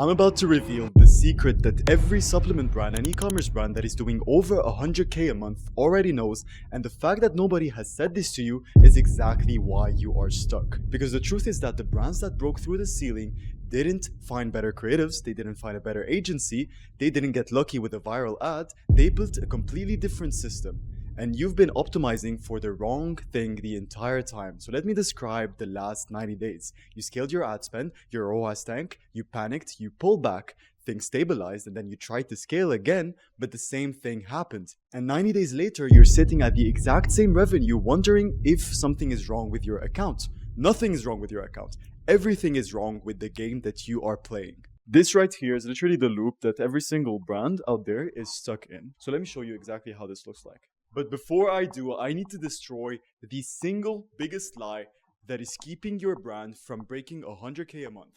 I'm about to reveal the secret that every supplement brand and e-commerce brand that is doing over 100k a month already knows, and the fact that nobody has said this to you is exactly why you are stuck. Because the truth is that the brands that broke through the ceiling didn't find better creatives, they didn't find a better agency, they didn't get lucky with a viral ad, they built a completely different system. And you've been optimizing for the wrong thing the entire time. So let me describe the last 90 days. You scaled your ad spend, your ROAS tanked, you panicked, you pulled back, things stabilized, and then you tried to scale again, but the same thing happened. And 90 days later, you're sitting at the exact same revenue, wondering if something is wrong with your account. Nothing is wrong with your account. Everything is wrong with the game that you are playing. This right here is literally the loop that every single brand out there is stuck in. So let me show you exactly how this looks like. But before I do, I need to destroy the single biggest lie that is keeping your brand from breaking 100k a month.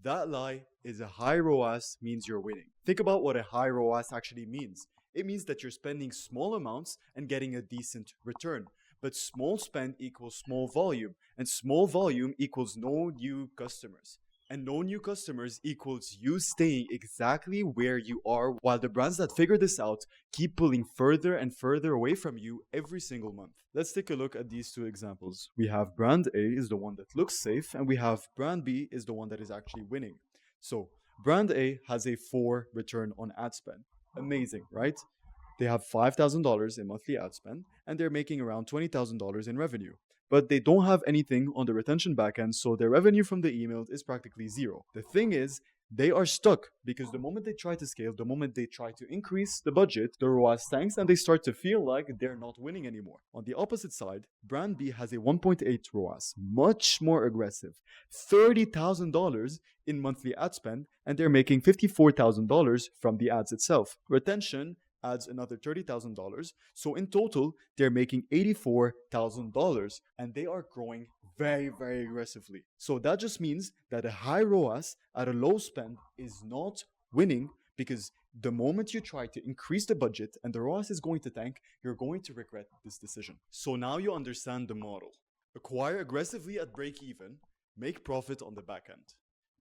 That lie is a high ROAS means you're winning. Think about what a high ROAS actually means. It means that you're spending small amounts and getting a decent return. But small spend equals small volume, and small volume equals no new customers. And no new customers equals you staying exactly where you are, while the brands that figure this out keep pulling further and further away from you every single month. Let's take a look at these two examples. We have brand A is the one that looks safe, and we have brand B is the one that is actually winning. So brand A has a 4 return on ad spend. Amazing, right? They have $5,000 in monthly ad spend, and they're making around $20,000 in revenue. But they don't have anything on the retention backend, so their revenue from the emails is practically zero. The thing is, they are stuck because the moment they try to scale, the moment they try to increase the budget, the ROAS tanks and they start to feel like they're not winning anymore. On the opposite side, brand B has a 1.8 ROAS, much more aggressive, $30,000 in monthly ad spend, and they're making $54,000 from the ads itself. Retention adds another $30,000. So in total, they're making $84,000 and they are growing very, very aggressively. So that just means that a high ROAS at a low spend is not winning, because the moment you try to increase the budget and the ROAS is going to tank, you're going to regret this decision. So now you understand the model. Acquire aggressively at break even, make profit on the back end.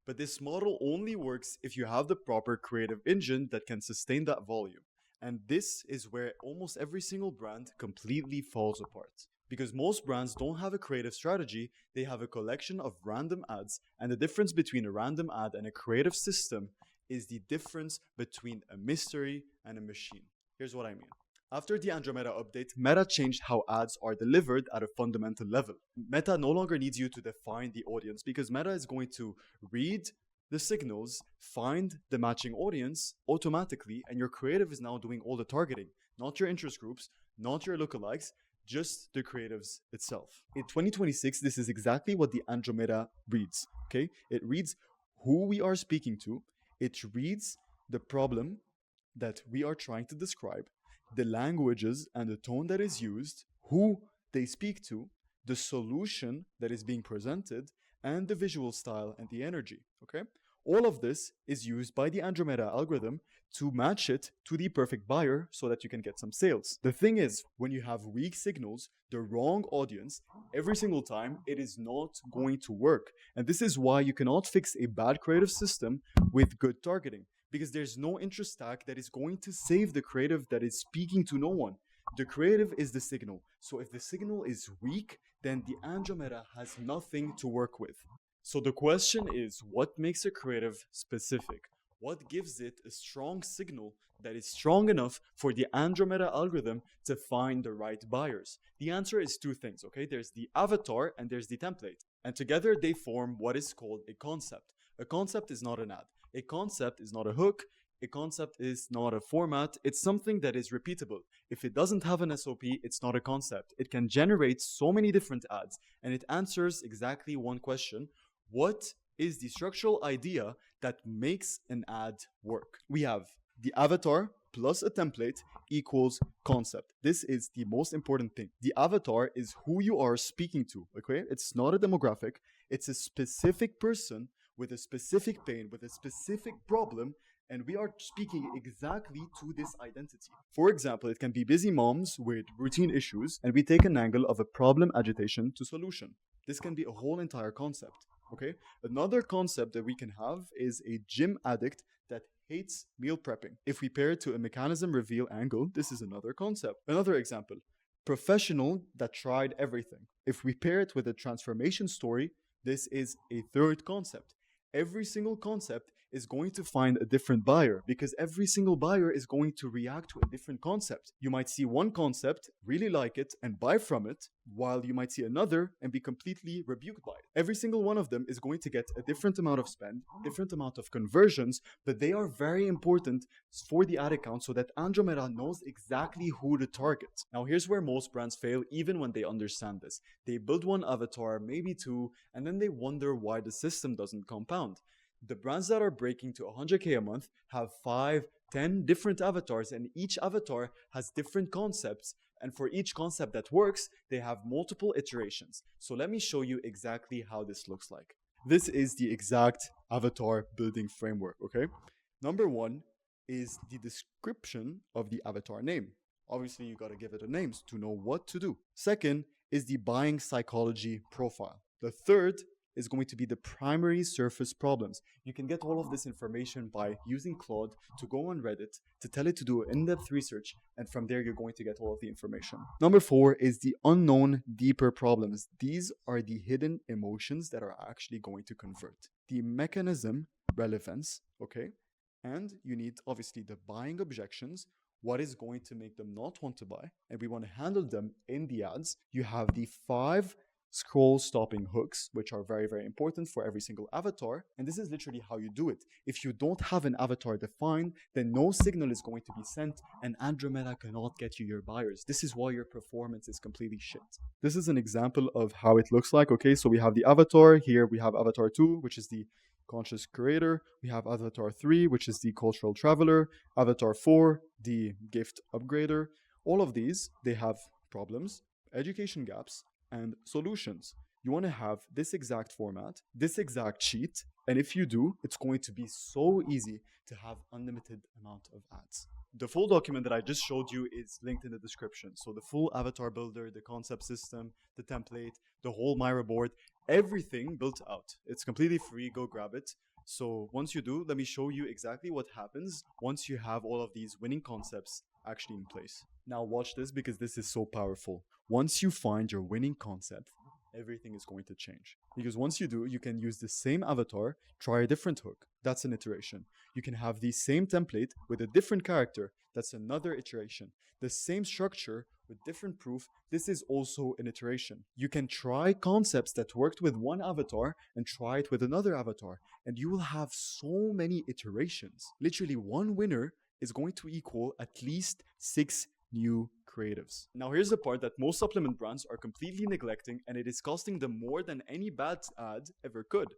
But this model only works if you have the proper creative engine that can sustain that volume. And this is where almost every single brand completely falls apart. Because most brands don't have a creative strategy, they have a collection of random ads, and the difference between a random ad and a creative system is the difference between a mystery and a machine. Here's what I mean. After the Andromeda update, Meta changed how ads are delivered at a fundamental level. Meta no longer needs you to define the audience, because Meta is going to read the signals, find the matching audience automatically, and your creative is now doing all the targeting. Not your interest groups, not your lookalikes, just the creatives itself. In 2026, this is exactly what the Andromeda reads, okay? It reads who we are speaking to, it reads the problem that we are trying to describe, the languages and the tone that is used, who they speak to, the solution that is being presented, and the visual style and the energy, okay? All of this is used by the Andromeda algorithm to match it to the perfect buyer so that you can get some sales. The thing is, when you have weak signals, the wrong audience, every single time, it is not going to work. And this is why you cannot fix a bad creative system with good targeting, because there's no interest tag that is going to save the creative that is speaking to no one. The creative is the signal. So if the signal is weak, then the Andromeda has nothing to work with. So the question is, what makes a creative specific? What gives it a strong signal that is strong enough for the Andromeda algorithm to find the right buyers? The answer is two things, okay? There's the avatar and there's the template. And together they form what is called a concept. A concept is not an ad. A concept is not a hook. A concept is not a format. It's something that is repeatable. If it doesn't have an SOP, it's not a concept. It can generate so many different ads, and it answers exactly one question. What is the structural idea that makes an ad work? We have the avatar plus a template equals concept. This is the most important thing. The avatar is who you are speaking to, okay? It's not a demographic. It's a specific person with a specific pain, with a specific problem, and we are speaking exactly to this identity. For example, it can be busy moms with routine issues, and we take an angle of a problem agitation to solution. This can be a whole entire concept. okay? Another concept that we can have is a gym addict that hates meal prepping. If we pair it to a mechanism reveal angle, this is another concept. Another example, professional that tried everything. If we pair it with a transformation story, this is a third concept. Every single concept is going to find a different buyer because every single buyer is going to react to a different concept. You might see one concept, really like it, and buy from it, while you might see another and be completely rebuked by it. Every single one of them is going to get a different amount of spend, different amount of conversions, but they are very important for the ad account so that Andromeda knows exactly who to target. Now, here's where most brands fail, even when they understand this. They build one avatar, maybe two, and then they wonder why the system doesn't compound. The brands that are breaking to 100K a month have 5, 10 different avatars, and each avatar has different concepts. And for each concept that works, they have multiple iterations. So let me show you exactly how this looks like. This is the exact avatar building framework, okay? Number one is the description of the avatar name. Obviously, you gotta give it a name to know what to do. Second is the buying psychology profile. The third is going to be the primary surface problems. You can get all of this information by using Claude to go on Reddit, to tell it to do in-depth research, and from there you're going to get all of the information. Number four is the unknown deeper problems. These are the hidden emotions that are actually going to convert. The mechanism relevance, okay? And you need obviously the buying objections, what is going to make them not want to buy, and we want to handle them in the ads. You have the 5 scroll stopping hooks, which are very, very important for every single avatar. And this is literally how you do it. If you don't have an avatar defined, then no signal is going to be sent and Andromeda cannot get you your buyers. This is why your performance is completely shit. This is an example of how it looks like. Okay, so we have the avatar here. We have avatar 2, which is the conscious creator. We have avatar 3, which is the cultural traveler. Avatar 4, the gift upgrader. All of these, they have problems, education gaps, and solutions. You want to have this exact format, this exact sheet, and if you do, it's going to be so easy to have unlimited amount of ads. The full document that I just showed you is linked in the description. So the full avatar builder, the concept system, the template, the whole Mira board, everything built out. It's completely free, go grab it. So once you do, let me show you exactly what happens once you have all of these winning concepts actually in place. Now watch this because this is so powerful. Once you find your winning concept, everything is going to change. Because once you do, you can use the same avatar, try a different hook. That's an iteration. You can have the same template with a different character. That's another iteration. The same structure with different proof. This is also an iteration. You can try concepts that worked with one avatar and try it with another avatar. And you will have so many iterations. Literally one winner is going to equal at least 6 new creatives. Now here's the part that most supplement brands are completely neglecting, and it is costing them more than any bad ad ever could.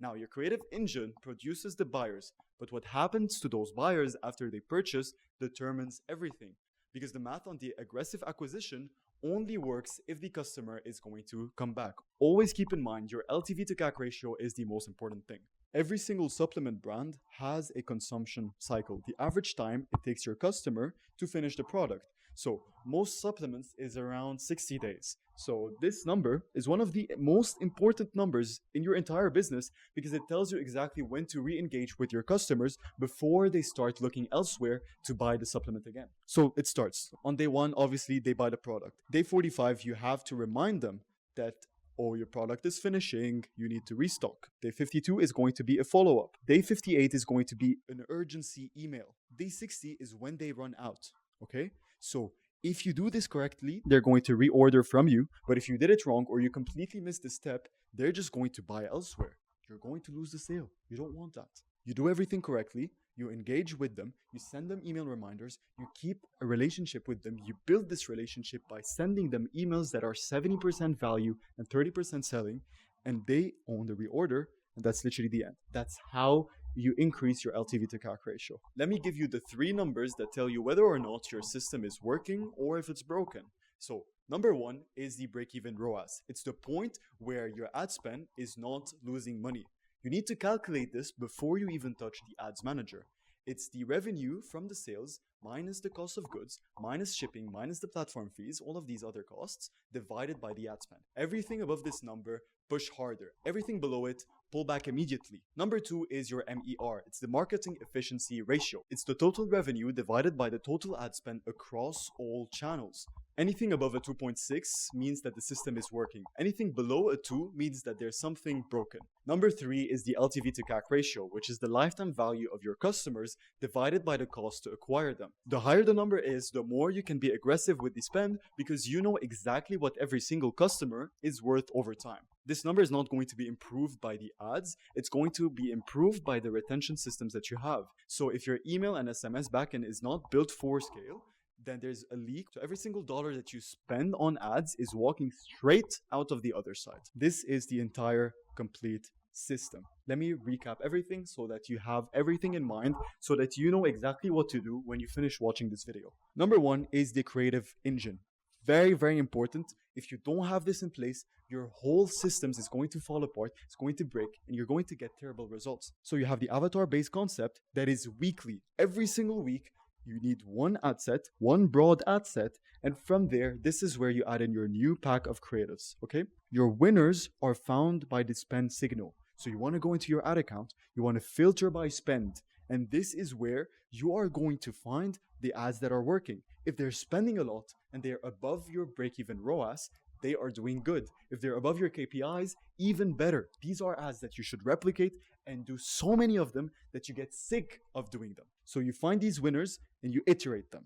Now your creative engine produces the buyers, but what happens to those buyers after they purchase determines everything, because the math on the aggressive acquisition only works if the customer is going to come back. Always keep in mind your LTV to CAC ratio is the most important thing. Every single supplement brand has a consumption cycle, the average time it takes your customer to finish the product. So most supplements is around 60 days. So this number is one of the most important numbers in your entire business because it tells you exactly when to re-engage with your customers before they start looking elsewhere to buy the supplement again. So it starts on day 1, obviously they buy the product. Day 45, you have to remind them that oh, your product is finishing, you need to restock. Day 52 is going to be a follow-up. Day 58 is going to be an urgency email. Day 60 is when they run out, okay? So if you do this correctly, they're going to reorder from you. But if you did it wrong or you completely missed this step, they're just going to buy elsewhere. You're going to lose the sale. You don't want that. You do everything correctly. You engage with them. You send them email reminders. You keep a relationship with them. You build this relationship by sending them emails that are 70% value and 30% selling. And they own the reorder. And that's literally the end. That's how you increase your LTV to CAC ratio. Let me give you the 3 numbers that tell you whether or not your system is working or if it's broken. So number 1 is the breakeven ROAS. It's the point where your ad spend is not losing money. You need to calculate this before you even touch the ads manager. It's the revenue from the sales minus the cost of goods, minus shipping, minus the platform fees, all of these other costs, divided by the ad spend. Everything above this number, push harder. Everything below it, pull back immediately. Number 2 is your MER. It's the marketing efficiency ratio. It's the total revenue divided by the total ad spend across all channels. Anything above a 2.6 means that the system is working. Anything below a 2 means that there's something broken. Number 3 is the LTV to CAC ratio, which is the lifetime value of your customers divided by the cost to acquire them. The higher the number is, the more you can be aggressive with the spend because you know exactly what every single customer is worth over time. This number is not going to be improved by the ads, it's going to be improved by the retention systems that you have. So if your email and SMS backend is not built for scale, then there's a leak. So every single dollar that you spend on ads is walking straight out of the other side. This is the entire complete system. Let me recap everything so that you have everything in mind, so that you know exactly what to do when you finish watching this video. Number 1 is the creative engine. Very, very important. If you don't have this in place, your whole systems is going to fall apart, it's going to break, and you're going to get terrible results. So you have the avatar-based concept that is weekly. Every single week, you need one ad set, one broad ad set, and from there, this is where you add in your new pack of creatives, okay? Your winners are found by the spend signal. So you want to go into your ad account, you want to filter by spend, and this is where you are going to find the ads that are working. If they're spending a lot and they're above your break-even ROAS, they are doing good. If they're above your KPIs, even better. These are ads that you should replicate and do so many of them that you get sick of doing them. So you find these winners and you iterate them.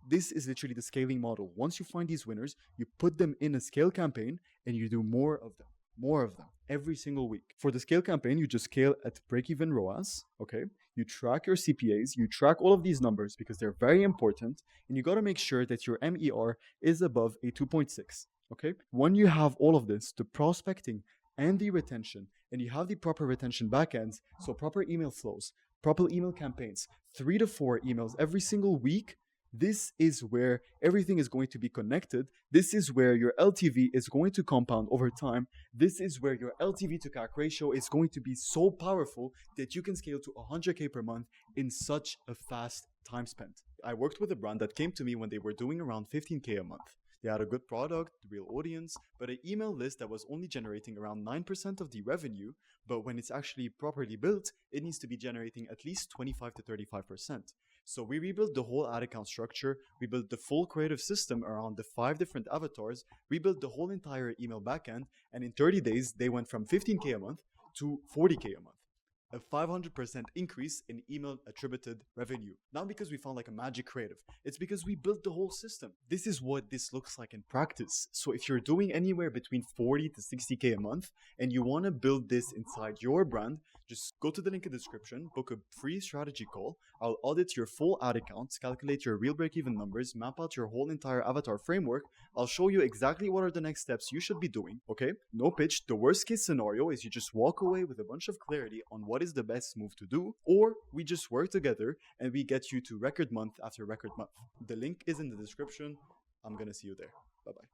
This is literally the scaling model. Once you find these winners, you put them in a scale campaign and you do more of them every single week. For the scale campaign, you just scale at break-even ROAS, okay? You track your CPAs, you track all of these numbers because they're very important, and you got to make sure that your MER is above a 2.6. Okay, when you have all of this, the prospecting and the retention, and you have the proper retention backends, so proper email flows, proper email campaigns, 3 to 4 emails every single week, this is where everything is going to be connected. This is where your LTV is going to compound over time. This is where your LTV to CAC ratio is going to be so powerful that you can scale to 100K per month in such a fast time spent. I worked with a brand that came to me when they were doing around 15K a month. They had a good product, real audience, but an email list that was only generating around 9% of the revenue, but when it's actually properly built, it needs to be generating at least 25 to 35%. So we rebuilt the whole ad account structure, we built the full creative system around the 5 different avatars, we built the whole entire email backend, and in 30 days, they went from 15K a month to 40K a month. A 500% increase in email attributed revenue. Not because we found like a magic creative, it's because we built the whole system. This is what this looks like in practice. So if you're doing anywhere between 40 to 60K a month and you want to build this inside your brand, just go to the link in the description, book a free strategy call. I'll audit your full ad accounts, calculate your real break-even numbers, map out your whole entire avatar framework. I'll show you exactly what are the next steps you should be doing, okay? No pitch. The worst case scenario is you just walk away with a bunch of clarity on what is the best move to do, or we just work together and we get you to record month after record month. The link is in the description. I'm gonna see you there. Bye-bye.